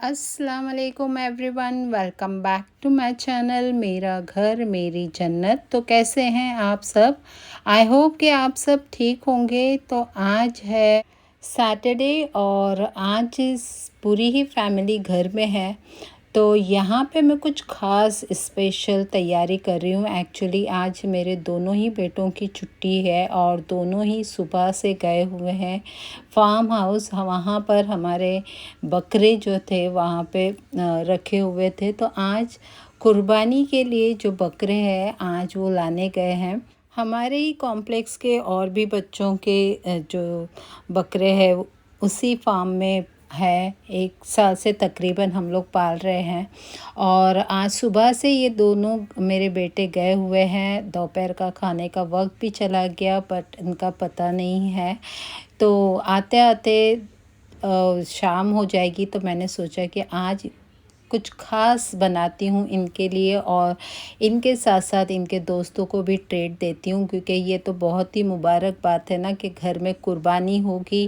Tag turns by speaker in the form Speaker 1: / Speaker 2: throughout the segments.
Speaker 1: अस्सलाम वालेकुम everyone, welcome back to my channel मेरा घर मेरी जन्नत। तो कैसे हैं आप सब? आई होप कि आप सब ठीक होंगे। तो आज है सैटरडे और आज पूरी ही फैमिली घर में है। तो यहाँ पे मैं कुछ ख़ास स्पेशल तैयारी कर रही हूँ। एक्चुअली आज मेरे दोनों ही बेटों की छुट्टी है और दोनों ही सुबह से गए हुए हैं फार्म हाउस। वहाँ पर हमारे बकरे जो थे वहाँ पे रखे हुए थे। तो आज कुर्बानी के लिए जो बकरे हैं आज वो लाने गए हैं। हमारे ही कॉम्प्लेक्स के और भी बच्चों के जो बकरे हैं उसी फार्म में है। 1 साल से तकरीबन हम लोग पाल रहे हैं और आज सुबह से ये दोनों मेरे बेटे गए हुए हैं। दोपहर का खाने का वक्त भी चला गया बट इनका पता नहीं है। तो आते आते शाम हो जाएगी। तो मैंने सोचा कि आज कुछ ख़ास बनाती हूँ इनके लिए और इनके साथ साथ इनके दोस्तों को भी ट्रीट देती हूँ, क्योंकि ये तो बहुत ही मुबारक बात है ना कि घर में कुर्बानी होगी।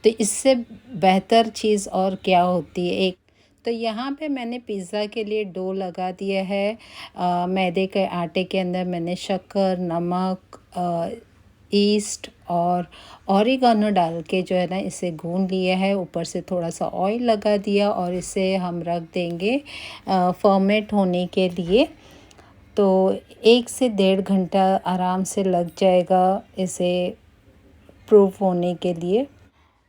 Speaker 1: तो इससे बेहतर चीज़ और क्या होती है। एक तो यहाँ पे मैंने पिज़्ज़ा के लिए डो लगा दिया है। मैदे के आटे के अंदर मैंने शक्कर, नमक, ईस्ट और ऑरिगानो डाल के जो है ना इसे गूँध लिया है। ऊपर से थोड़ा सा ऑयल लगा दिया और इसे हम रख देंगे फर्मेंट होने के लिए। तो 1 से 1.5 घंटा आराम से लग जाएगा इसे प्रूफ होने के लिए।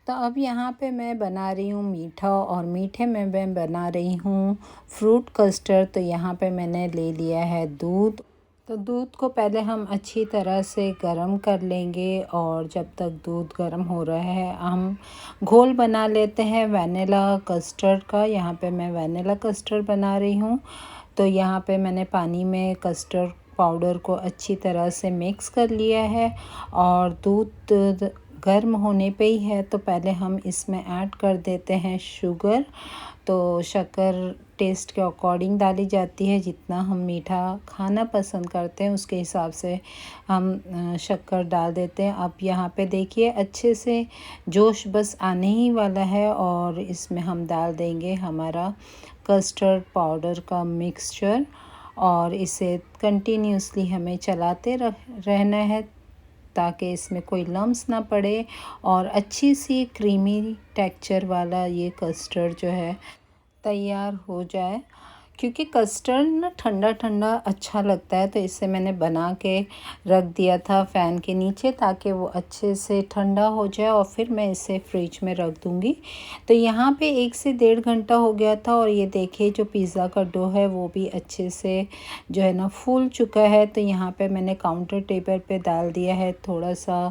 Speaker 1: तो अब यहाँ पे मैं बना रही हूँ मीठा और मीठे में मैं बना रही हूँ फ्रूट कस्टर्ड। तो यहाँ पे मैंने ले लिया है दूध। तो दूध को पहले हम अच्छी तरह से गरम कर लेंगे और जब तक दूध गरम हो रहा है हम घोल बना लेते हैं वैनिला कस्टर्ड का। यहाँ पे मैं वैनिला कस्टर्ड बना रही हूँ। तो यहाँ पे मैंने पानी में कस्टर्ड पाउडर को अच्छी तरह से मिक्स कर लिया है और दूध गर्म होने पे ही है। तो पहले हम इसमें ऐड कर देते हैं शुगर। तो शक्कर टेस्ट के अकॉर्डिंग डाली जाती है। जितना हम मीठा खाना पसंद करते हैं उसके हिसाब से हम शक्कर डाल देते हैं। अब यहाँ पे देखिए अच्छे से जोश बस आने ही वाला है और इसमें हम डाल देंगे हमारा कस्टर्ड पाउडर का मिक्सचर और इसे कंटिन्यूसली हमें चलाते रहना है ताकि इसमें कोई लम्स ना पड़े और अच्छी सी क्रीमी टेक्सचर वाला ये कस्टर्ड जो है तैयार हो जाए। क्योंकि कस्टर्ड ना ठंडा ठंडा अच्छा लगता है तो इसे मैंने बना के रख दिया था फ़ैन के नीचे ताकि वो अच्छे से ठंडा हो जाए और फिर मैं इसे फ्रिज में रख दूँगी। तो यहाँ पे 1 से 1.5 घंटा हो गया था और ये देखिए जो पिज़्ज़ा का डो है वो भी अच्छे से जो है ना फूल चुका है। तो यहाँ पे मैंने काउंटर टेबल पे डाल दिया है थोड़ा सा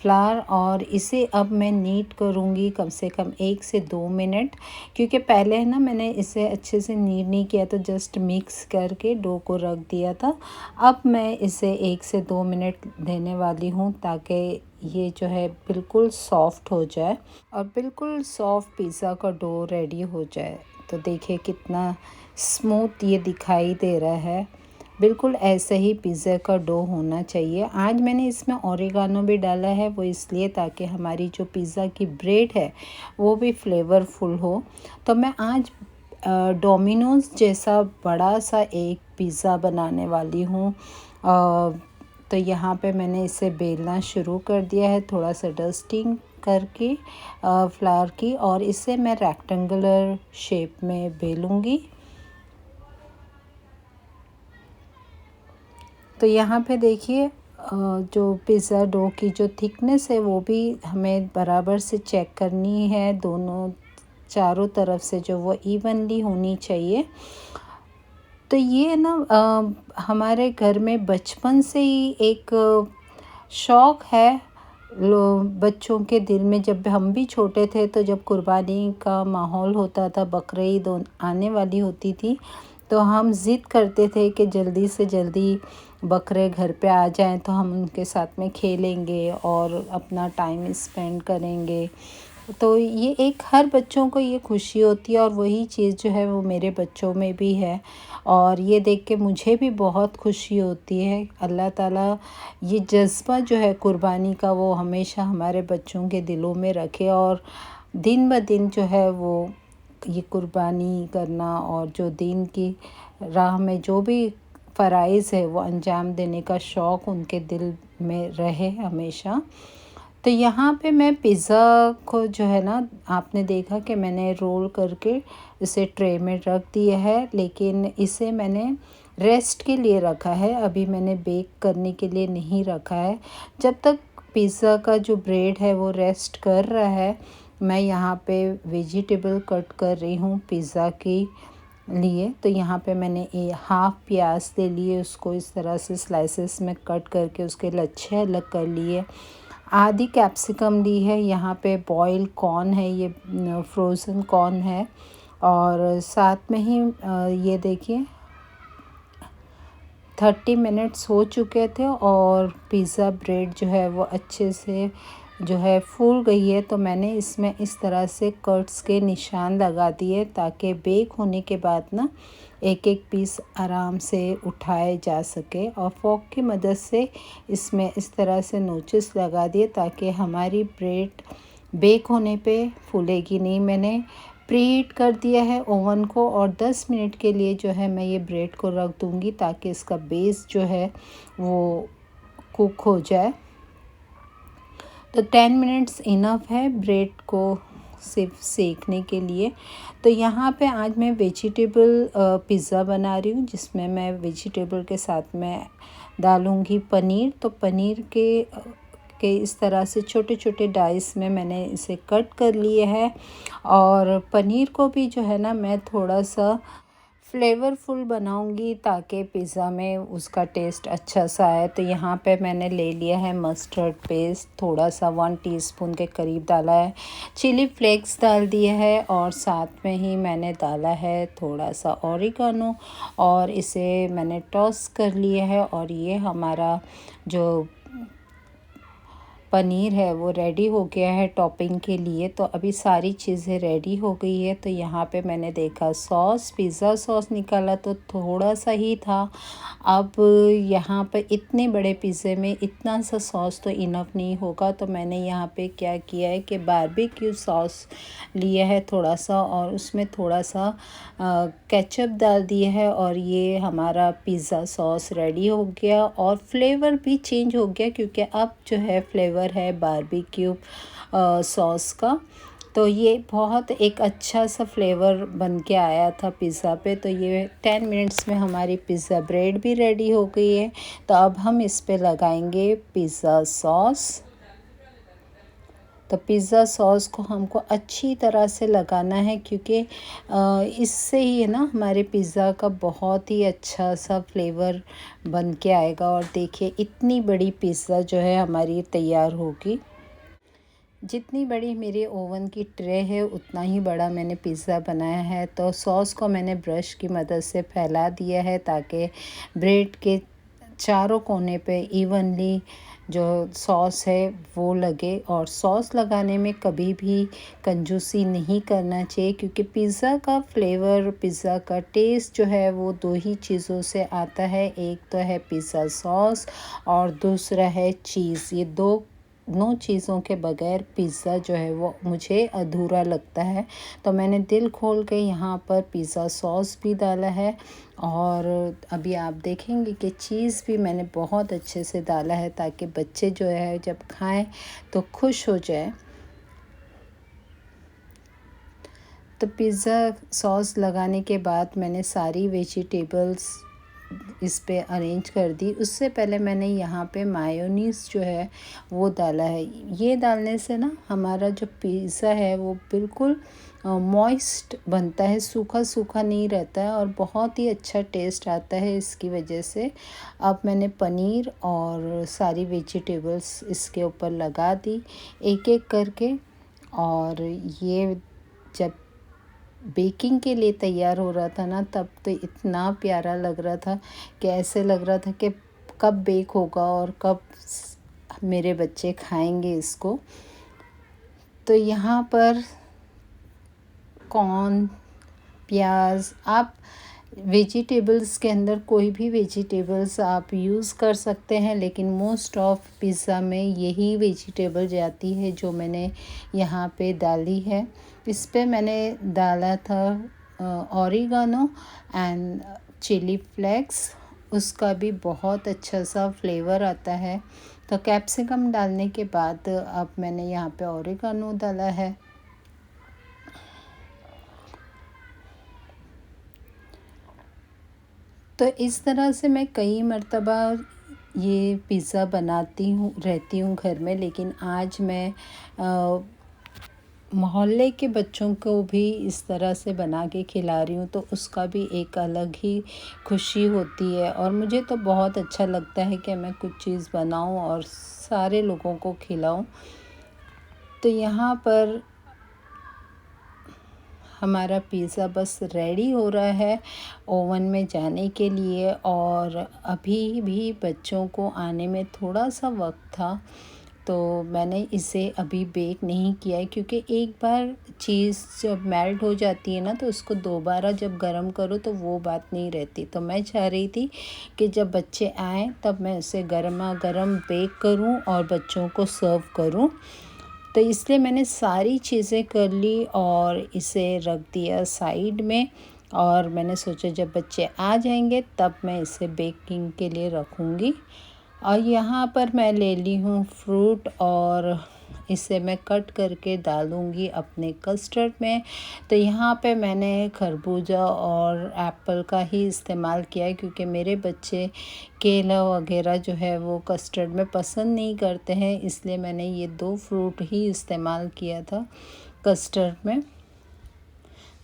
Speaker 1: फ्लावर और इसे अब मैं नीट करूँगी कम से कम 1 से 2 मिनट, क्योंकि पहले ना मैंने इसे अच्छे से नीट नहीं किया तो जस्ट मिक्स करके डो को रख दिया था। अब मैं इसे 1 से 2 मिनट देने वाली हूँ ताकि ये जो है बिल्कुल सॉफ़्ट हो जाए और बिल्कुल सॉफ़्ट पिज़्ज़ा का डो रेडी हो जाए। तो देखिए कितना स्मूथ ये दिखाई दे रहा है। बिल्कुल ऐसे ही पिज़्ज़ा का डो होना चाहिए। आज मैंने इसमें ओरिगानो भी डाला है, वो इसलिए ताकि हमारी जो पिज़्ज़ा की ब्रेड है वो भी फ्लेवरफुल हो। तो मैं आज डोमिनोज़ जैसा बड़ा सा एक पिज़्ज़ा बनाने वाली हूँ। तो यहाँ पे मैंने इसे बेलना शुरू कर दिया है थोड़ा सा डस्टिंग करके फ्लावर की और इसे मैं रेक्टेंगुलर शेप में बेलूँगी। तो यहाँ पे देखिए जो पिज़्ज़ा डो की जो थिकनेस है वो भी हमें बराबर से चेक करनी है। दोनों चारों तरफ से जो वो इवनली होनी चाहिए। तो ये ना हमारे घर में बचपन से ही एक शौक़ है बच्चों के दिल में। जब हम भी छोटे थे तो जब कुर्बानी का माहौल होता था, बकरे ईद आने वाली होती थी तो हम ज़िद करते थे कि जल्दी से जल्दी बकरे घर पे आ जाएं तो हम उनके साथ में खेलेंगे और अपना टाइम स्पेंड करेंगे। तो ये एक हर बच्चों को ये खुशी होती है और वही चीज़ जो है वो मेरे बच्चों में भी है और ये देख के मुझे भी बहुत खुशी होती है। अल्लाह ताला ये जज़्बा जो है कुर्बानी का वो हमेशा हमारे बच्चों के दिलों में रखे और दिन ब दिन जो है वो ये कुर्बानी करना और जो दीन की राह में जो भी फ़राइज़ है वो अंजाम देने का शौक़ उनके दिल में रहे हमेशा। तो यहाँ पे मैं पिज़्ज़ा को जो है ना, आपने देखा कि मैंने रोल करके इसे ट्रे में रख दिया है, लेकिन इसे मैंने रेस्ट के लिए रखा है, अभी मैंने बेक करने के लिए नहीं रखा है। जब तक पिज़्ज़ा का जो ब्रेड है वो रेस्ट कर रहा है, मैं यहाँ पे वेजिटेबल कट कर रही हूँ पिज़्ज़ा के लिए। तो यहाँ पे मैंने हाफ़ प्याज ले लिए, उसको इस तरह से स्लाइसेस में कट करके उसके लच्छे अलग कर लिए। आधी कैप्सिकम ली है, यहाँ पे बॉयल कॉर्न है, ये फ्रोज़न कॉर्न है। और साथ में ही ये देखिए 30 मिनट्स हो चुके थे और पिज़्ज़ा ब्रेड जो है वो अच्छे से जो है फूल गई है। तो मैंने इसमें इस तरह से कट्स के निशान लगा दिए ताकि बेक होने के बाद ना एक एक पीस आराम से उठाए जा सके। और फोक की मदद से इसमें इस तरह से नोचेस लगा दिए ताकि हमारी ब्रेड बेक होने पे फूलेगी नहीं। मैंने प्रीहीट कर दिया है ओवन को और 10 मिनट के लिए जो है मैं ये ब्रेड को रख दूँगी ताकि इसका बेस जो है वो कुक हो जाए। तो 10 मिनट्स इनफ है ब्रेड को सिर्फ सेकने के लिए। तो यहाँ पे आज मैं वेजिटेबल पिज़्ज़ा बना रही हूँ, जिसमें मैं वेजिटेबल के साथ में डालूँगी पनीर। तो पनीर के इस तरह से छोटे छोटे डाइस में मैंने इसे कट कर लिए है। और पनीर को भी जो है ना मैं थोड़ा सा फ्लेवरफुल बनाऊंगी ताकि पिज़्ज़ा में उसका टेस्ट अच्छा सा आए। तो यहाँ पे मैंने ले लिया है मस्टर्ड पेस्ट, थोड़ा सा 1 टीस्पून के करीब डाला है। चिली फ्लेक्स डाल दिए है और साथ में ही मैंने डाला है थोड़ा सा ऑरिगानो और इसे मैंने टॉस कर लिया है। और ये हमारा जो पनीर है वो रेडी हो गया है टॉपिंग के लिए। तो अभी सारी चीज़ें रेडी हो गई है। तो यहाँ पे मैंने देखा सॉस, पिज़्ज़ा सॉस निकाला तो थोड़ा सा ही था। अब यहाँ पे इतने बड़े पिज़्ज़े में इतना सा सॉस तो इनफ नहीं होगा, तो मैंने यहाँ पे क्या किया है कि बारबेक्यू सॉस लिया है थोड़ा सा और उसमें थोड़ा सा केचप डाल दिया है और ये हमारा पिज़्ज़ा सॉस रेडी हो गया। और फ्लेवर भी चेंज हो गया क्योंकि अब जो है फ्लेवर है बारबेक्यू सॉस का। तो ये बहुत एक अच्छा सा फ्लेवर बन के आया था पिज़्ज़ा पे। तो ये 10 मिनट्स में हमारी पिज़्ज़ा ब्रेड भी रेडी हो गई है। तो अब हम इस पे लगाएंगे पिज़्ज़ा सॉस। तो पिज़्ज़ा सॉस को हमको अच्छी तरह से लगाना है क्योंकि इससे ही ना हमारे पिज़्ज़ा का बहुत ही अच्छा सा फ्लेवर बन के आएगा। और देखिए इतनी बड़ी पिज़्ज़ा जो है हमारी तैयार होगी। जितनी बड़ी मेरे ओवन की ट्रे है उतना ही बड़ा मैंने पिज़्ज़ा बनाया है। तो सॉस को मैंने ब्रश की मदद से फैला दिया है ताकि ब्रेड के चारों कोने पे इवनली जो सॉस है वो लगे। और सॉस लगाने में कभी भी कंजूसी नहीं करना चाहिए क्योंकि पिज़्ज़ा का फ्लेवर, पिज़्ज़ा का टेस्ट जो है वो 2 ही चीज़ों से आता है। एक तो है पिज़्ज़ा सॉस और दूसरा है चीज़। ये दोनों चीज़ों के बगैर पिज़्ज़ा जो है वो मुझे अधूरा लगता है। तो मैंने दिल खोल के यहाँ पर पिज़्ज़ा सॉस भी डाला है और अभी आप देखेंगे कि चीज़ भी मैंने बहुत अच्छे से डाला है ताकि बच्चे जो है जब खाएं तो खुश हो जाए। तो पिज़्ज़ा सॉस लगाने के बाद मैंने सारी वेजिटेबल्स इस पे अरेंज कर दी। उससे पहले मैंने यहाँ पे मायोनीज़ जो है वो डाला है। ये डालने से ना हमारा जो पिज़्ज़ा है वो बिल्कुल मॉइस्ट बनता है, सूखा सूखा नहीं रहता है और बहुत ही अच्छा टेस्ट आता है इसकी वजह से। अब मैंने पनीर और सारी वेजिटेबल्स इसके ऊपर लगा दी एक एक करके। और ये जब बेकिंग के लिए तैयार हो रहा था ना तब तो इतना प्यारा लग रहा था कि ऐसे लग रहा था कि कब बेक होगा और कब मेरे बच्चे खाएंगे इसको। तो यहाँ पर कॉर्न, प्याज, आप वेजिटेबल्स के अंदर कोई भी वेजिटेबल्स आप यूज़ कर सकते हैं, लेकिन मोस्ट ऑफ पिज़्ज़ा में यही वेजिटेबल जाती है जो मैंने यहाँ पे डाली है। इस पे मैंने डाला था ऑरिगानो एंड चिली फ्लेक्स, उसका भी बहुत अच्छा सा फ्लेवर आता है। तो कैप्सिकम डालने के बाद अब मैंने यहाँ पे ऑरिगानो डाला है। तो इस तरह से मैं कई मर्तबा ये पिज़्ज़ा बनाती रहती हूँ घर में, लेकिन आज मैं मोहल्ले के बच्चों को भी इस तरह से बना के खिला रही हूँ, तो उसका भी एक अलग ही खुशी होती है। और मुझे तो बहुत अच्छा लगता है कि मैं कुछ चीज़ बनाऊँ और सारे लोगों को खिलाऊँ। तो यहाँ पर हमारा पिज़्ज़ा बस रेडी हो रहा है ओवन में जाने के लिए, और अभी भी बच्चों को आने में थोड़ा सा वक्त था, तो मैंने इसे अभी बेक नहीं किया है, क्योंकि एक बार चीज़ जब मेल्ट हो जाती है ना, तो उसको दोबारा जब गरम करो तो वो बात नहीं रहती। तो मैं चाह रही थी कि जब बच्चे आएँ तब मैं उसे गरमा गरम बेक करूं और बच्चों को सर्व करूं। तो इसलिए मैंने सारी चीज़ें कर ली और इसे रख दिया साइड में, और मैंने सोचा जब बच्चे आ जाएंगे तब मैं इसे बेकिंग के लिए रखूँगी। और यहाँ पर मैं ले ली हूँ फ्रूट और इसे मैं कट करके डालूँगी अपने कस्टर्ड में। तो यहाँ पे मैंने खरबूजा और एप्पल का ही इस्तेमाल किया है, क्योंकि मेरे बच्चे केला वगैरह जो है वो कस्टर्ड में पसंद नहीं करते हैं, इसलिए मैंने ये 2 फ्रूट ही इस्तेमाल किया था कस्टर्ड में,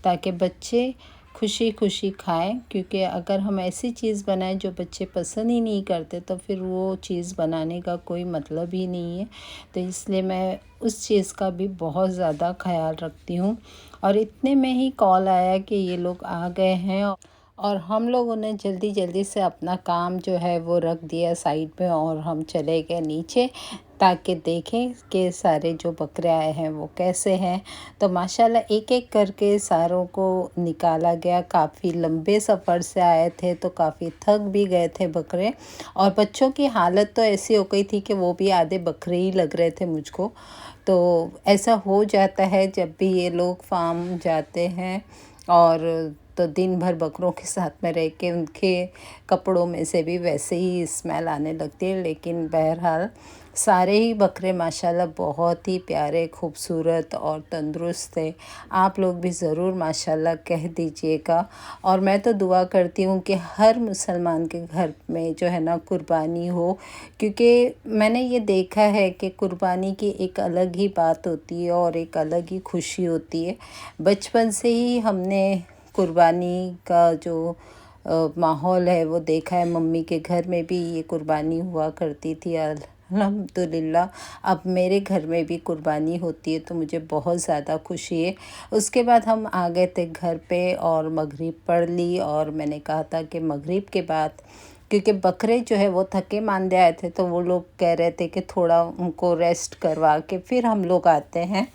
Speaker 1: ताकि बच्चे खुशी खुशी खाएं। क्योंकि अगर हम ऐसी चीज़ बनाएं जो बच्चे पसंद ही नहीं करते, तो फिर वो चीज़ बनाने का कोई मतलब ही नहीं है। तो इसलिए मैं उस चीज़ का भी बहुत ज़्यादा ख्याल रखती हूँ। और इतने में ही कॉल आया कि ये लोग आ गए हैं, और हम लोगों ने जल्दी जल्दी से अपना काम जो है वो रख दिया साइड में, और हम चले गए नीचे ताकि देखें कि सारे जो बकरे आए हैं वो कैसे हैं। तो माशाल्लाह एक एक करके सारों को निकाला गया। काफ़ी लंबे सफ़र से आए थे तो काफ़ी थक भी गए थे बकरे, और बच्चों की हालत तो ऐसी हो गई थी कि वो भी आधे बकरे ही लग रहे थे मुझको। तो ऐसा हो जाता है जब भी ये लोग फार्म जाते हैं, और तो दिन भर बकरों के साथ में रह के उनके कपड़ों में से भी वैसे ही स्मेल आने लगती है। लेकिन बहरहाल सारे ही बकरे माशाल्लाह बहुत ही प्यारे, खूबसूरत और तंदुरुस्त थे। आप लोग भी ज़रूर माशाल्लाह कह दीजिएगा। और मैं तो दुआ करती हूँ कि हर मुसलमान के घर में जो है ना कुर्बानी हो, क्योंकि मैंने ये देखा है कि कुर्बानी की एक अलग ही बात होती है और एक अलग ही खुशी होती है। बचपन से ही हमने कुर्बानी का जो माहौल है वो देखा है। मम्मी के घर में भी ये कुर्बानी हुआ करती थी। अल्हम्दुलिल्लाह अब मेरे घर में भी कुर्बानी होती है, तो मुझे बहुत ज़्यादा खुशी है। उसके बाद हम आ गए थे घर पे और मगरिब पढ़ ली, और मैंने कहा था कि मगरिब के बाद, क्योंकि बकरे जो है वो थके मांदे आए थे, तो वो लोग कह रहे थे कि थोड़ा उनको रेस्ट करवा के फिर हम लोग आते हैं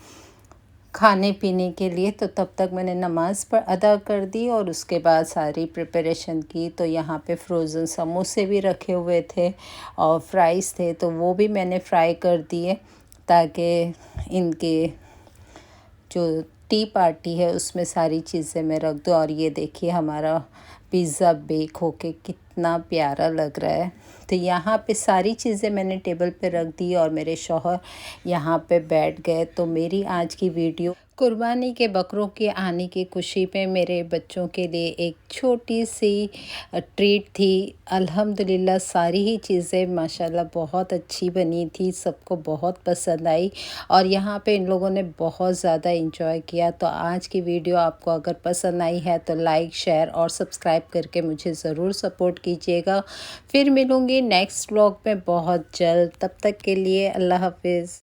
Speaker 1: खाने पीने के लिए। तो तब तक मैंने नमाज़ अदा कर दी और उसके बाद सारी प्रिपरेशन की। तो यहाँ पे फ्रोज़न समोसे भी रखे हुए थे और फ्राइज़ थे, तो वो भी मैंने फ्राई कर दिए, ताकि इनके जो टी पार्टी है उसमें सारी चीज़ें मैं रख दूँ। और ये देखिए हमारा पिज़्ज़ा बेक होके कितना प्यारा लग रहा है। तो यहाँ पे सारी चीज़ें मैंने टेबल पे रख दी और मेरे शौहर यहाँ पे बैठ गए। तो मेरी आज की वीडियो कुर्बानी के बकरों के आने की खुशी पे मेरे बच्चों के लिए एक छोटी सी ट्रीट थी। अल्हम्दुलिल्लाह सारी ही चीज़ें माशाल्लाह बहुत अच्छी बनी थी, सबको बहुत पसंद आई, और यहाँ पे इन लोगों ने बहुत ज़्यादा इंजॉय किया। तो आज की वीडियो आपको अगर पसंद आई है तो लाइक, शेयर और सब्सक्राइब करके मुझे ज़रूर सपोर्ट कीजिएगा। फिर मिलूँगी नेक्स्ट व्लॉग में बहुत जल्द। तब तक के लिए अल्लाह हाफ़िज़।